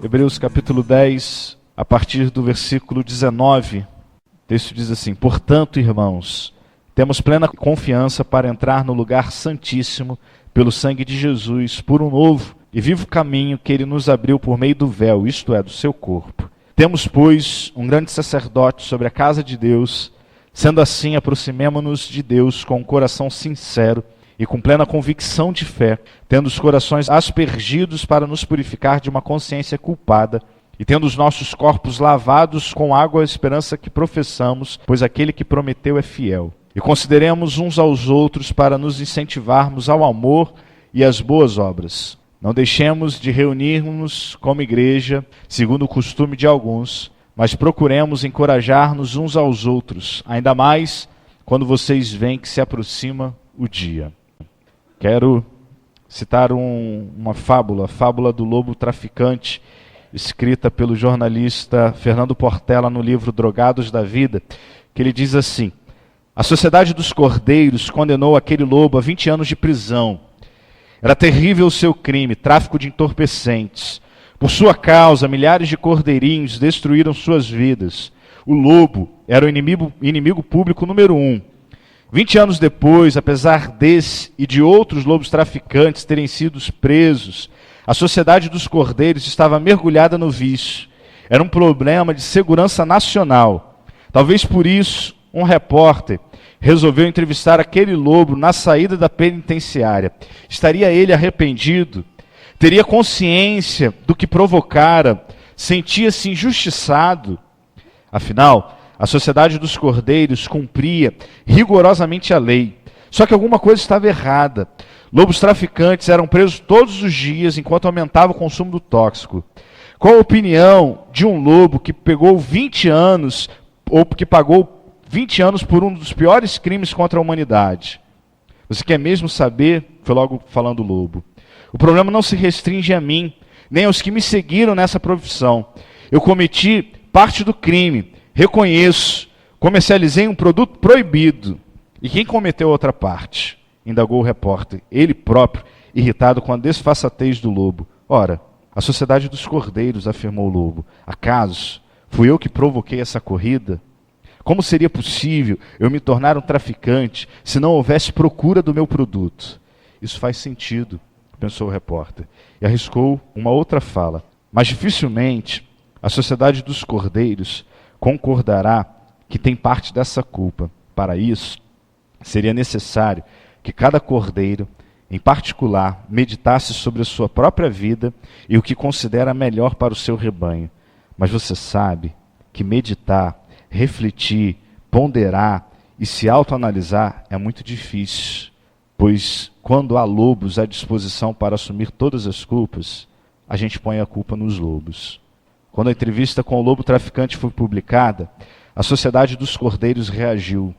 Hebreus capítulo 10, a partir do versículo 19, o texto diz assim: Portanto, irmãos, temos plena confiança para entrar no lugar santíssimo pelo sangue de Jesus, por um novo e vivo caminho que ele nos abriu por meio do véu, isto é, do seu corpo. Temos, pois, um grande sacerdote sobre a casa de Deus. Sendo assim, aproximemo-nos de Deus com um coração sincero e com plena convicção de fé, tendo os corações aspergidos para nos purificar de uma consciência culpada, e tendo os nossos corpos lavados com água a esperança que professamos, pois aquele que prometeu é fiel. E consideremos uns aos outros para nos incentivarmos ao amor e às boas obras. Não deixemos de reunirmos como igreja, segundo o costume de alguns, mas procuremos encorajar-nos uns aos outros, ainda mais quando vocês veem que se aproxima o dia. Quero citar uma fábula, a fábula do lobo traficante, escrita pelo jornalista Fernando Portela no livro Drogados da Vida, que ele diz assim: a Sociedade dos Cordeiros condenou aquele lobo a 20 anos de prisão. Era terrível o seu crime, tráfico de entorpecentes. Por sua causa, milhares de cordeirinhos destruíram suas vidas. O lobo era o inimigo público número 1. 20 anos depois, apesar desse e de outros lobos traficantes terem sido presos, a Sociedade dos Cordeiros estava mergulhada no vício. Era um problema de segurança nacional. Talvez por isso, um repórter resolveu entrevistar aquele lobo na saída da penitenciária. Estaria ele arrependido? Teria consciência do que provocara? Sentia-se injustiçado? Afinal, a Sociedade dos Cordeiros cumpria rigorosamente a lei. Só que alguma coisa estava errada. Lobos traficantes eram presos todos os dias enquanto aumentava o consumo do tóxico. Qual a opinião de um lobo que pegou 20 anos, ou que pagou 20 anos por um dos piores crimes contra a humanidade? Você quer mesmo saber? Foi logo falando o lobo. O problema não se restringe a mim, nem aos que me seguiram nessa profissão. Eu cometi parte do crime, reconheço, comercializei um produto proibido. E quem cometeu a outra parte? Indagou o repórter, ele próprio, irritado com a desfaçatez do lobo. Ora, a Sociedade dos Cordeiros, afirmou o lobo. Acaso fui eu que provoquei essa corrida? Como seria possível eu me tornar um traficante se não houvesse procura do meu produto? Isso faz sentido, pensou o repórter, e arriscou uma outra fala. Mas dificilmente a Sociedade dos Cordeiros concordará que tem parte dessa culpa. Para isso, seria necessário que cada cordeiro, em particular, meditasse sobre a sua própria vida e o que considera melhor para o seu rebanho. Mas você sabe que meditar, refletir, ponderar e se autoanalisar é muito difícil, pois quando há lobos à disposição para assumir todas as culpas, a gente põe a culpa nos lobos. Quando a entrevista com o lobo traficante foi publicada, a Sociedade dos Cordeiros reagiu.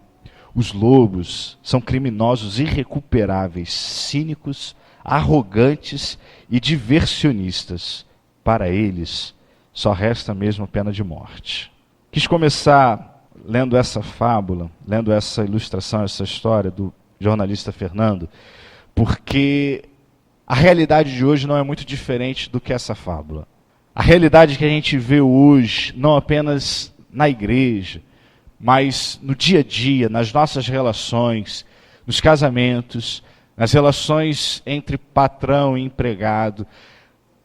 Os lobos são criminosos irrecuperáveis, cínicos, arrogantes e diversionistas. Para eles, só resta mesmo a pena de morte. Quis começar lendo essa fábula, lendo essa ilustração, essa história do jornalista Fernando, porque a realidade de hoje não é muito diferente do que essa fábula. A realidade que a gente vê hoje, não apenas na igreja, mas no dia a dia, nas nossas relações, nos casamentos, nas relações entre patrão e empregado,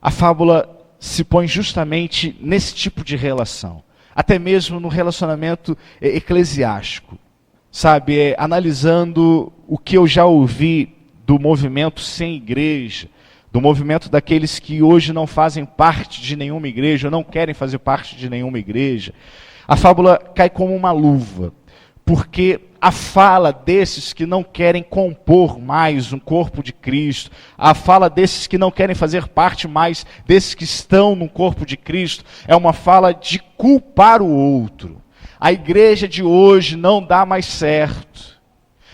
a fábula se põe justamente nesse tipo de relação. Até mesmo no relacionamento eclesiástico. Sabe, analisando o que eu já ouvi do movimento sem igreja, do movimento daqueles que hoje não fazem parte de nenhuma igreja, ou não querem fazer parte de nenhuma igreja, a fábula cai como uma luva, porque a fala desses que não querem compor mais um corpo de Cristo, a fala desses que não querem fazer parte mais desses que estão no corpo de Cristo, é uma fala de culpar o outro. A igreja de hoje não dá mais certo.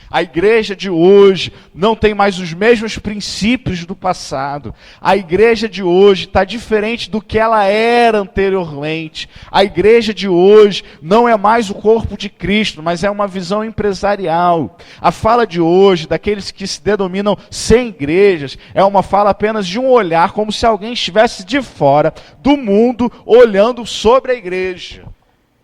A igreja de hoje não tem mais os mesmos princípios do passado. A igreja de hoje está diferente do que ela era anteriormente. A igreja de hoje não é mais o corpo de Cristo, mas é uma visão empresarial. A fala de hoje, daqueles que se denominam sem igrejas, é uma fala apenas de um olhar, como se alguém estivesse de fora do mundo, olhando sobre a igreja.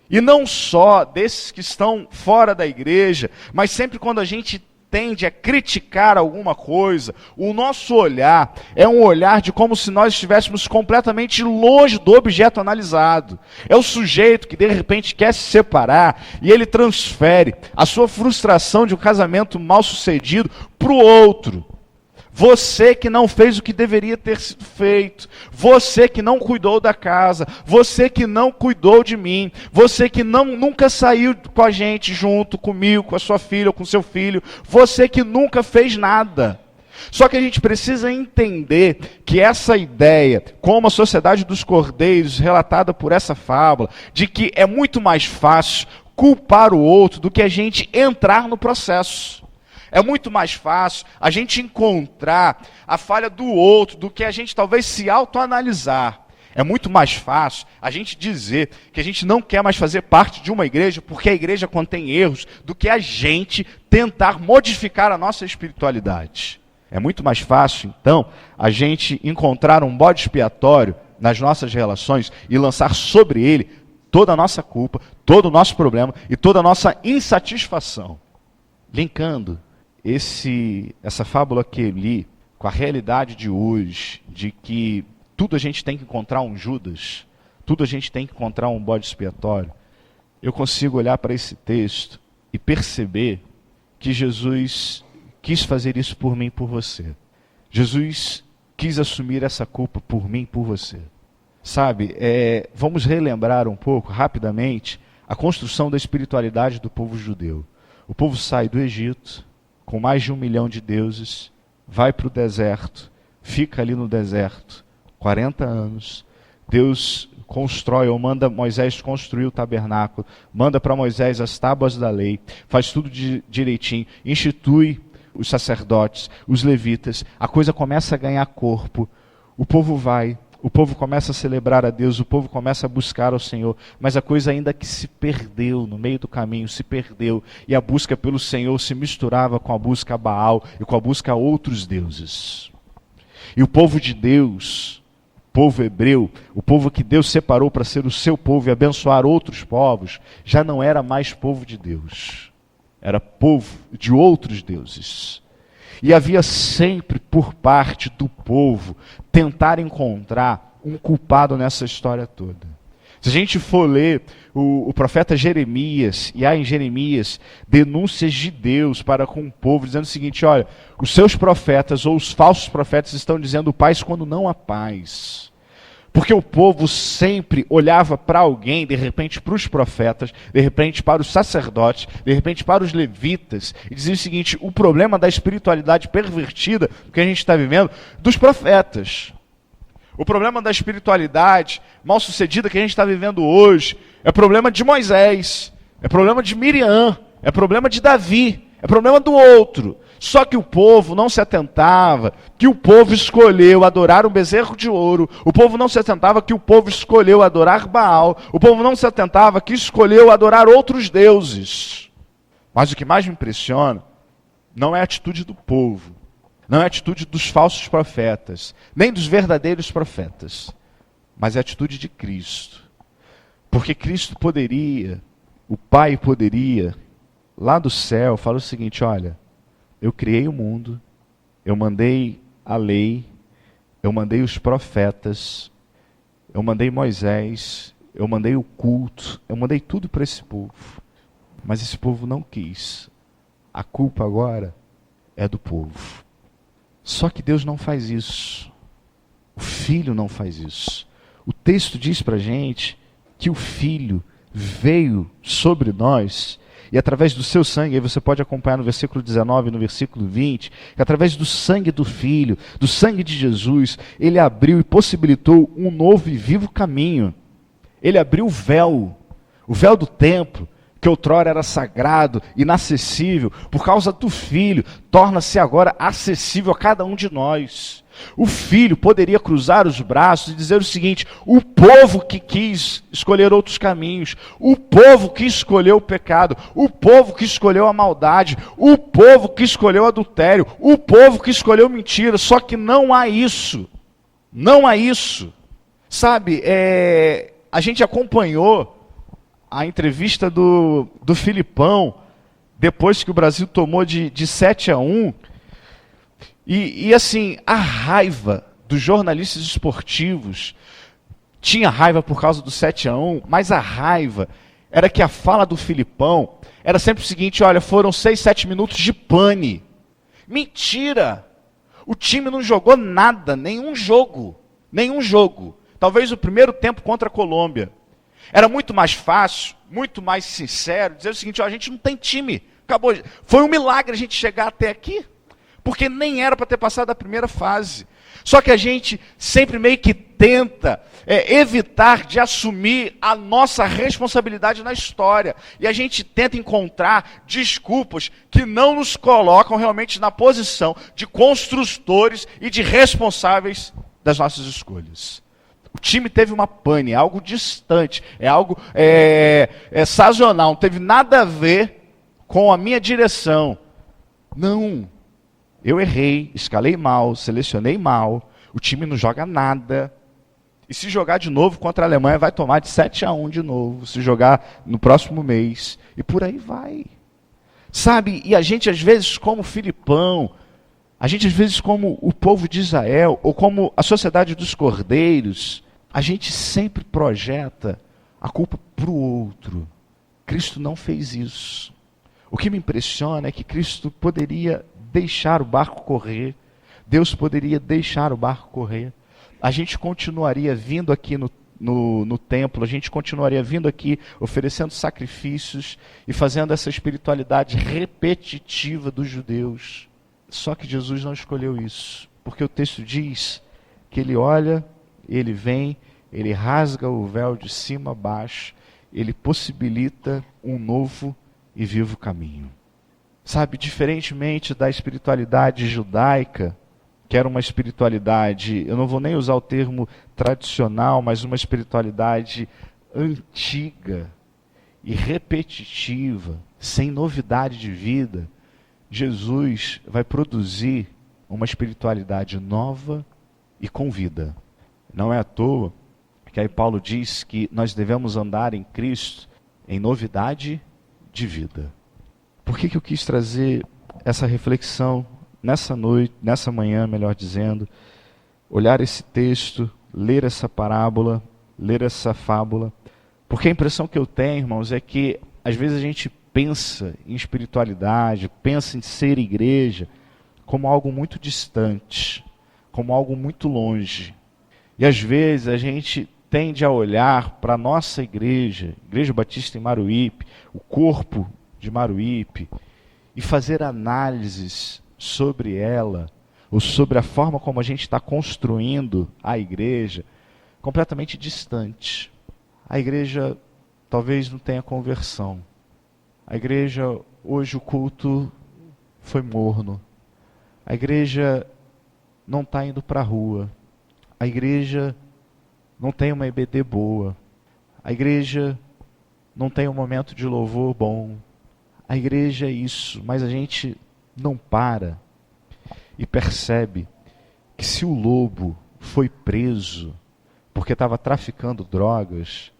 E não só desses que estão fora da igreja, mas sempre quando a gente tende a criticar alguma coisa, o nosso olhar é um olhar de como se nós estivéssemos completamente longe do objeto analisado. É o sujeito que de repente quer se separar e ele transfere a sua frustração de um casamento mal sucedido para o outro. Você que não fez o que deveria ter sido feito, você que não cuidou da casa, você que não cuidou de mim, você que nunca saiu com a gente junto, comigo, com a sua filha ou com seu filho, você que nunca fez nada. Só que a gente precisa entender que essa ideia, como a sociedade dos cordeiros, relatada por essa fábula, de que é muito mais fácil culpar o outro do que a gente entrar no processo. É muito mais fácil a gente encontrar a falha do outro do que a gente talvez se autoanalisar. É muito mais fácil a gente dizer que a gente não quer mais fazer parte de uma igreja porque a igreja contém erros do que a gente tentar modificar a nossa espiritualidade. É muito mais fácil, então, a gente encontrar um bode expiatório nas nossas relações e lançar sobre ele toda a nossa culpa, todo o nosso problema e toda a nossa insatisfação. Linkando essa fábula que eu li com a realidade de hoje, de que tudo a gente tem que encontrar um Judas, tudo a gente tem que encontrar um bode expiatório, eu consigo olhar para esse texto e perceber que Jesus quis fazer isso por mim e por você. Jesus quis assumir essa culpa por mim e por você. Sabe, vamos relembrar um pouco, rapidamente, a construção da espiritualidade do povo judeu. O povo sai do Egito, com mais de 1 milhão de deuses, vai para o deserto, fica ali no deserto 40 anos, Deus constrói ou manda Moisés construir o tabernáculo, manda para Moisés as tábuas da lei, faz tudo direitinho, institui os sacerdotes, os levitas, a coisa começa a ganhar corpo, o povo vai, o povo começa a celebrar a Deus, o povo começa a buscar ao Senhor, mas a coisa ainda que se perdeu no meio do caminho, se perdeu, e a busca pelo Senhor se misturava com a busca a Baal e com a busca a outros deuses. E o povo de Deus, o povo hebreu, o povo que Deus separou para ser o seu povo e abençoar outros povos, já não era mais povo de Deus, era povo de outros deuses. E havia sempre por parte do povo tentar encontrar um culpado nessa história toda. Se a gente for ler o profeta Jeremias, e há em Jeremias denúncias de Deus para com o povo, dizendo o seguinte, olha, os seus profetas ou os falsos profetas estão dizendo paz quando não há paz. Porque o povo sempre olhava para alguém, de repente para os profetas, de repente para os sacerdotes, de repente para os levitas, e dizia o seguinte, o problema da espiritualidade pervertida que a gente está vivendo, dos profetas. O problema da espiritualidade mal sucedida que a gente está vivendo hoje, é problema de Moisés, é problema de Miriam, é problema de Davi, é problema do outro. Só que o povo não se atentava que o povo escolheu adorar um bezerro de ouro. O povo não se atentava que o povo escolheu adorar Baal. O povo não se atentava que escolheu adorar outros deuses. Mas o que mais me impressiona não é a atitude do povo, não é a atitude dos falsos profetas, nem dos verdadeiros profetas, mas é a atitude de Cristo. Porque Cristo poderia, o Pai poderia, lá do céu, falar o seguinte, olha, eu criei o mundo, eu mandei a lei, eu mandei os profetas, eu mandei Moisés, eu mandei o culto, eu mandei tudo para esse povo. Mas esse povo não quis. A culpa agora é do povo. Só que Deus não faz isso. O Filho não faz isso. O texto diz para a gente que o Filho veio sobre nós e através do seu sangue, aí você pode acompanhar no versículo 19 e no versículo 20, que através do sangue do Filho, do sangue de Jesus, ele abriu e possibilitou um novo e vivo caminho. Ele abriu o véu do templo, que outrora era sagrado, inacessível, por causa do Filho, torna-se agora acessível a cada um de nós. O Filho poderia cruzar os braços e dizer o seguinte: o povo que quis escolher outros caminhos, o povo que escolheu o pecado, o povo que escolheu a maldade, o povo que escolheu o adultério, o povo que escolheu mentira, só que não há isso. Não há isso. Sabe, a gente acompanhou a entrevista do Filipão, depois que o Brasil tomou de 7-1, e assim, a raiva dos jornalistas esportivos, tinha raiva por causa do 7-1, mas a raiva era que a fala do Filipão era sempre o seguinte: olha, foram 6, 7 minutos de pane. Mentira! O time não jogou nada, nenhum jogo. Talvez o primeiro tempo contra a Colômbia. Era muito mais fácil, muito mais sincero, dizer o seguinte: ó, a gente não tem time, acabou. Foi um milagre a gente chegar até aqui, porque nem era para ter passado a primeira fase. Só que a gente sempre meio que tenta evitar de assumir a nossa responsabilidade na história. E a gente tenta encontrar desculpas que não nos colocam realmente na posição de construtores e de responsáveis das nossas escolhas. O time teve uma pane, é algo distante, é algo sazonal, não teve nada a ver com a minha direção. Não, eu errei, escalei mal, selecionei mal, o time não joga nada. E se jogar de novo contra a Alemanha, vai tomar de 7-1 de novo, se jogar no próximo mês, e por aí vai. Sabe, e a gente às vezes como Filipão, a gente às vezes como o povo de Israel, ou como a sociedade dos cordeiros, a gente sempre projeta a culpa para o outro. Cristo não fez isso. O que me impressiona é que Cristo poderia deixar o barco correr, Deus poderia deixar o barco correr. A gente continuaria vindo aqui no templo, a gente continuaria vindo aqui oferecendo sacrifícios e fazendo essa espiritualidade repetitiva dos judeus. Só que Jesus não escolheu isso, porque o texto diz que ele olha, ele vem, ele rasga o véu de cima a baixo, ele possibilita um novo e vivo caminho. Sabe, diferentemente da espiritualidade judaica, que era uma espiritualidade, eu não vou nem usar o termo tradicional, mas uma espiritualidade antiga e repetitiva, sem novidade de vida, Jesus vai produzir uma espiritualidade nova e com vida. Não é à toa que aí Paulo diz que nós devemos andar em Cristo em novidade de vida. Por que eu quis trazer essa reflexão nessa noite, nessa manhã, melhor dizendo, olhar esse texto, ler essa parábola, ler essa fábula? Porque a impressão que eu tenho, irmãos, é que às vezes a gente pensa em espiritualidade, pensa em ser igreja, como algo muito distante, como algo muito longe. E às vezes a gente tende a olhar para a nossa igreja, Igreja Batista em Maruípe, o corpo de Maruípe, e fazer análises sobre ela, ou sobre a forma como a gente está construindo a igreja, completamente distante. A igreja talvez não tenha conversão. A igreja, hoje o culto foi morno. A igreja não está indo para a rua. A igreja não tem uma EBD boa. A igreja não tem um momento de louvor bom. A igreja é isso, mas a gente não para e percebe que se o lobo foi preso porque estava traficando drogas,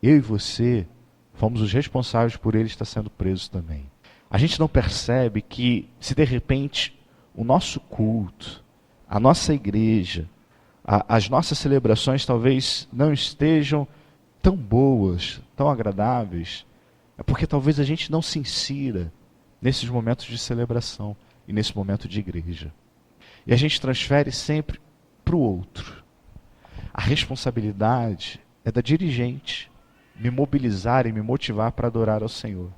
eu e você fomos os responsáveis por ele estar sendo preso também. A gente não percebe que se de repente o nosso culto, a nossa igreja, as nossas celebrações talvez não estejam tão boas, tão agradáveis, é porque talvez a gente não se insira nesses momentos de celebração e nesse momento de igreja. E a gente transfere sempre para o outro. A responsabilidade é da dirigente me mobilizar e me motivar para adorar ao Senhor.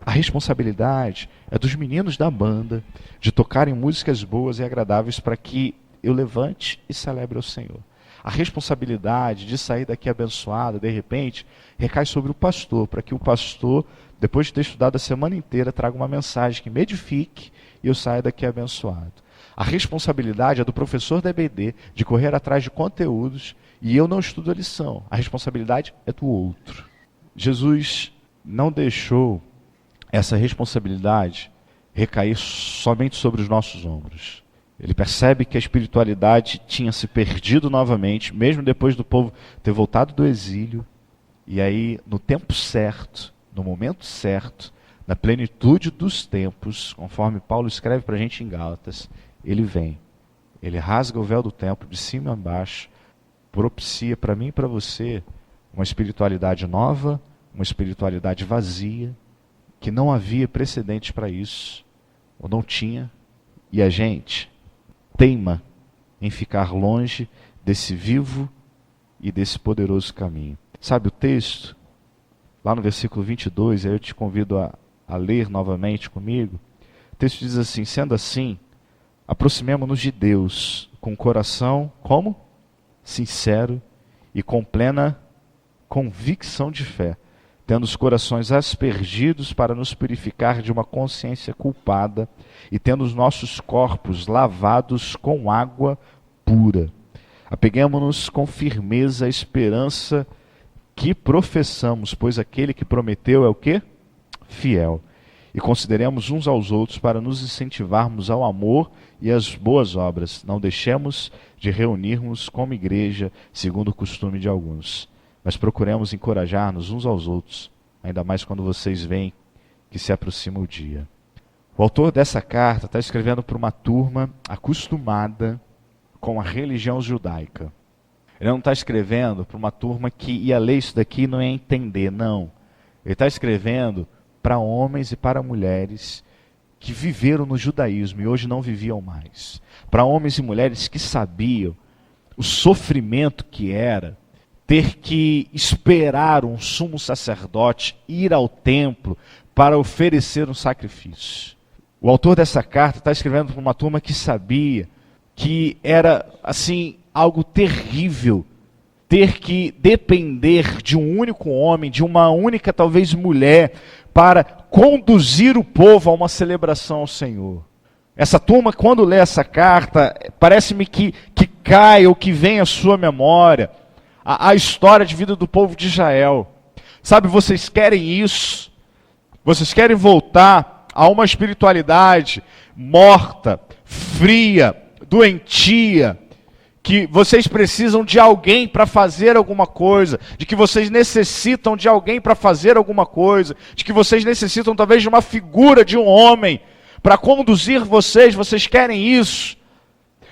A responsabilidade é dos meninos da banda de tocarem músicas boas e agradáveis para que eu levante e celebre ao Senhor. A responsabilidade de sair daqui abençoado, de repente, recai sobre o pastor, para que o pastor depois de ter estudado a semana inteira, trago uma mensagem que me edifique e eu saia daqui abençoado. A responsabilidade é do professor da EBD de correr atrás de conteúdos e eu não estudo a lição. A responsabilidade é do outro. Jesus não deixou essa responsabilidade recair somente sobre os nossos ombros. Ele percebe que a espiritualidade tinha se perdido novamente, mesmo depois do povo ter voltado do exílio. E aí, no tempo certo, no momento certo, na plenitude dos tempos, conforme Paulo escreve para a gente em Gálatas, ele vem. Ele rasga o véu do templo de cima a baixo, propicia para mim e para você uma espiritualidade nova, uma espiritualidade vazia, que não havia precedentes para isso, ou não tinha, e a gente teima em ficar longe desse vivo e desse poderoso caminho. Sabe o texto? Lá no versículo 22, aí eu te convido a ler novamente comigo. O texto diz assim: sendo assim, aproximemo-nos de Deus com o coração, como? Sincero e com plena convicção de fé, tendo os corações aspergidos para nos purificar de uma consciência culpada e tendo os nossos corpos lavados com água pura. Apeguemo-nos com firmeza à esperança que professamos, pois aquele que prometeu é o quê? Fiel. E consideremos uns aos outros para nos incentivarmos ao amor e às boas obras. Não deixemos de reunirmos como igreja, segundo o costume de alguns, mas procuremos encorajar-nos uns aos outros, ainda mais quando vocês veem que se aproxima o dia. O autor dessa carta está escrevendo para uma turma acostumada com a religião judaica. Ele não está escrevendo para uma turma que ia ler isso daqui e não ia entender, não. Ele está escrevendo para homens e para mulheres que viveram no judaísmo e hoje não viviam mais. Para homens e mulheres que sabiam o sofrimento que era ter que esperar um sumo sacerdote ir ao templo para oferecer um sacrifício. O autor dessa carta está escrevendo para uma turma que sabia que era assim algo terrível ter que depender de um único homem, de uma única talvez mulher, para conduzir o povo a uma celebração ao Senhor. Essa turma, quando lê essa carta, parece-me que cai ou que vem à sua memória a história de vida do povo de Israel. Sabe, vocês querem isso? Vocês querem voltar a uma espiritualidade morta, fria, doentia, que vocês precisam de alguém para fazer alguma coisa, de que vocês necessitam de alguém para fazer alguma coisa, de que vocês necessitam talvez de uma figura de um homem para conduzir vocês, vocês querem isso.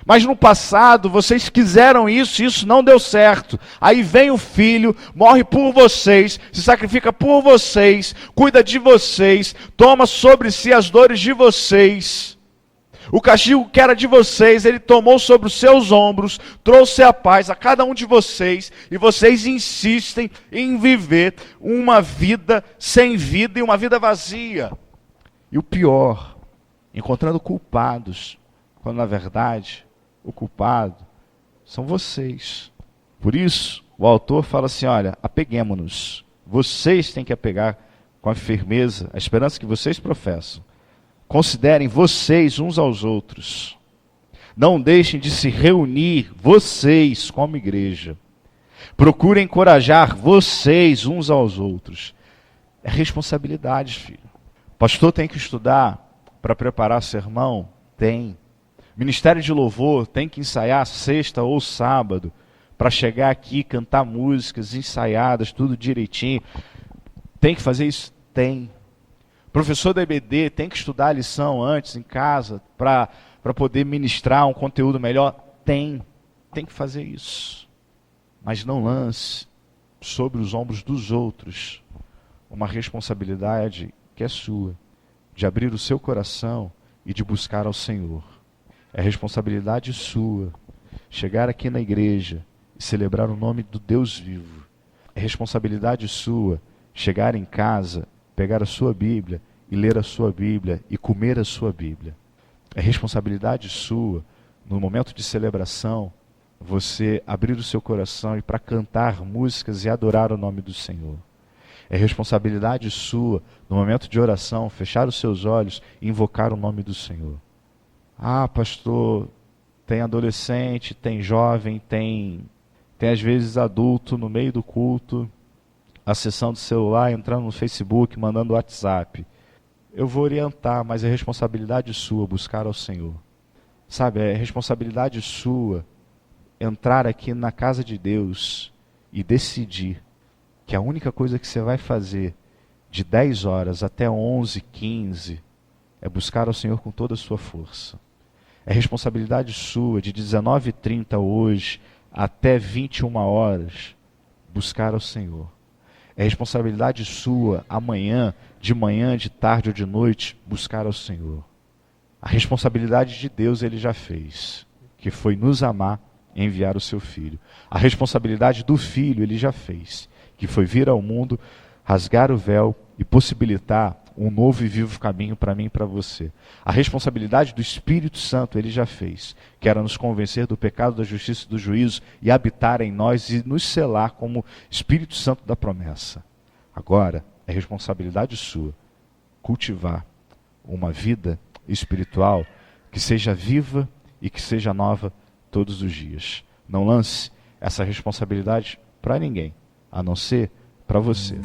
Mas no passado vocês quiseram isso e isso não deu certo. Aí vem o filho, morre por vocês, se sacrifica por vocês, cuida de vocês, toma sobre si as dores de vocês. O castigo que era de vocês, ele tomou sobre os seus ombros, trouxe a paz a cada um de vocês, e vocês insistem em viver uma vida sem vida e uma vida vazia. E o pior, encontrando culpados, quando na verdade o culpado são vocês. Por isso, o autor fala assim, olha, apeguemo-nos. Vocês têm que apegar com a firmeza, a esperança que vocês professam. Considerem vocês uns aos outros. Não deixem de se reunir, vocês, como igreja. Procurem encorajar vocês uns aos outros. É responsabilidade, filho. Pastor tem que estudar para preparar sermão? Tem. Ministério de louvor tem que ensaiar sexta ou sábado para chegar aqui, cantar músicas ensaiadas, tudo direitinho. Tem que fazer isso? Tem. Professor da EBD tem que estudar a lição antes em casa para poder ministrar um conteúdo melhor? Tem que fazer isso. Mas não lance sobre os ombros dos outros uma responsabilidade que é sua, de abrir o seu coração e de buscar ao Senhor. É responsabilidade sua chegar aqui na igreja e celebrar o nome do Deus vivo. É responsabilidade sua chegar em casa, pegar a sua Bíblia e ler a sua Bíblia e comer a sua Bíblia. É responsabilidade sua, no momento de celebração, você abrir o seu coração e para cantar músicas e adorar o nome do Senhor. É responsabilidade sua, no momento de oração, fechar os seus olhos e invocar o nome do Senhor. Ah, pastor, tem adolescente, tem jovem, tem às vezes adulto no meio do culto, acessando o celular, entrando no Facebook, mandando WhatsApp. Eu vou orientar, mas é responsabilidade sua buscar ao Senhor. Sabe, é responsabilidade sua entrar aqui na casa de Deus e decidir que a única coisa que você vai fazer de 10 horas até 11, 15 é buscar ao Senhor com toda a sua força. É responsabilidade sua de 19h30 hoje até 21 horas buscar ao Senhor. É responsabilidade sua amanhã, de tarde ou de noite, buscar ao Senhor. A responsabilidade de Deus ele já fez, que foi nos amar e enviar o seu Filho. A responsabilidade do Filho ele já fez, que foi vir ao mundo, rasgar o véu e possibilitar um novo e vivo caminho para mim e para você. A responsabilidade do Espírito Santo ele já fez, que era nos convencer do pecado, da justiça e do juízo e habitar em nós e nos selar como Espírito Santo da promessa. Agora, é responsabilidade sua cultivar uma vida espiritual que seja viva e que seja nova todos os dias. Não lance essa responsabilidade para ninguém, a não ser para você.